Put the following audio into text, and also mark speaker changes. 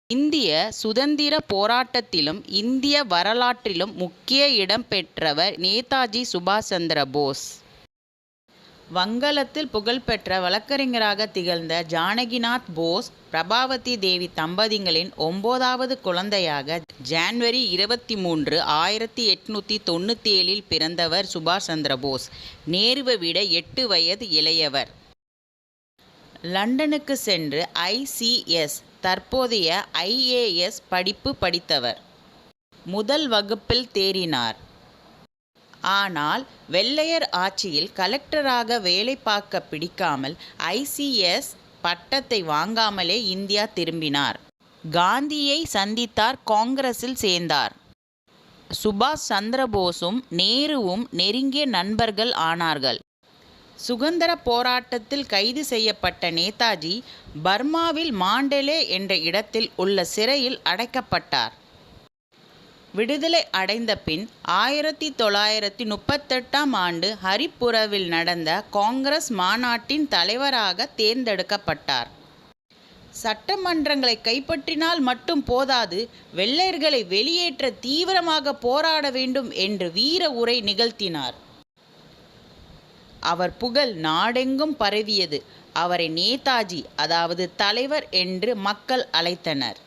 Speaker 1: இந்திய சுதந்திர போராட்டத்திலும் இந்திய வரலாற்றிலும் முக்கிய இடம் பெற்றவர் நேதாஜி சுபாஷ் சந்திர போஸ். வங்காளத்தில் புகழ்பெற்ற வழக்கறிஞராக திகழ்ந்த ஜானகிநாத் போஸ், பிரபாவதி தேவி தம்பதிகளின் 9வது குழந்தையாக ஜனவரி 23, 1897 பிறந்தவர் சுபாஷ் சந்திர போஸ். நேருவை விட 8 வயது இளையவர். லண்டனுக்கு சென்று ICS, தற்போதைய IAS படிப்பு படித்தவர். முதல் வகுப்பில் தேறினார். ஆனால் வெள்ளையர் ஆட்சியில் கலெக்டராக வேலை பார்க்க பிடிக்காமல் ICS பட்டத்தை வாங்காமலே இந்தியா திரும்பினார். காந்தியை சந்தித்தார். காங்கிரஸில் சேர்ந்தார். சுபாஷ் சந்திர போஸும் நேருவும் நெருங்கிய நண்பர்கள் ஆனார்கள். சுதந்திர போராட்டத்தில் கைது செய்யப்பட்ட நேதாஜி பர்மாவில் மாண்டலே என்ற இடத்தில் உள்ள சிறையில் அடைக்கப்பட்டார். விடுதலை அடைந்த பின் 1938 ஹரிப்புராவில் நடந்த காங்கிரஸ் மாநாட்டின் தலைவராக தேர்ந்தெடுக்கப்பட்டார். சட்டமன்றங்களை கைப்பற்றினால் மட்டும் போதாது, வெள்ளையர்களை வெளியேற்ற தீவிரமாக போராட வேண்டும் என்று வீர உரை நிகழ்த்தினார். அவர் புகழ் நாடெங்கும் பரவியது. அவரை நேதாஜி, அதாவது தலைவர் என்று மக்கள் அழைத்தனர்.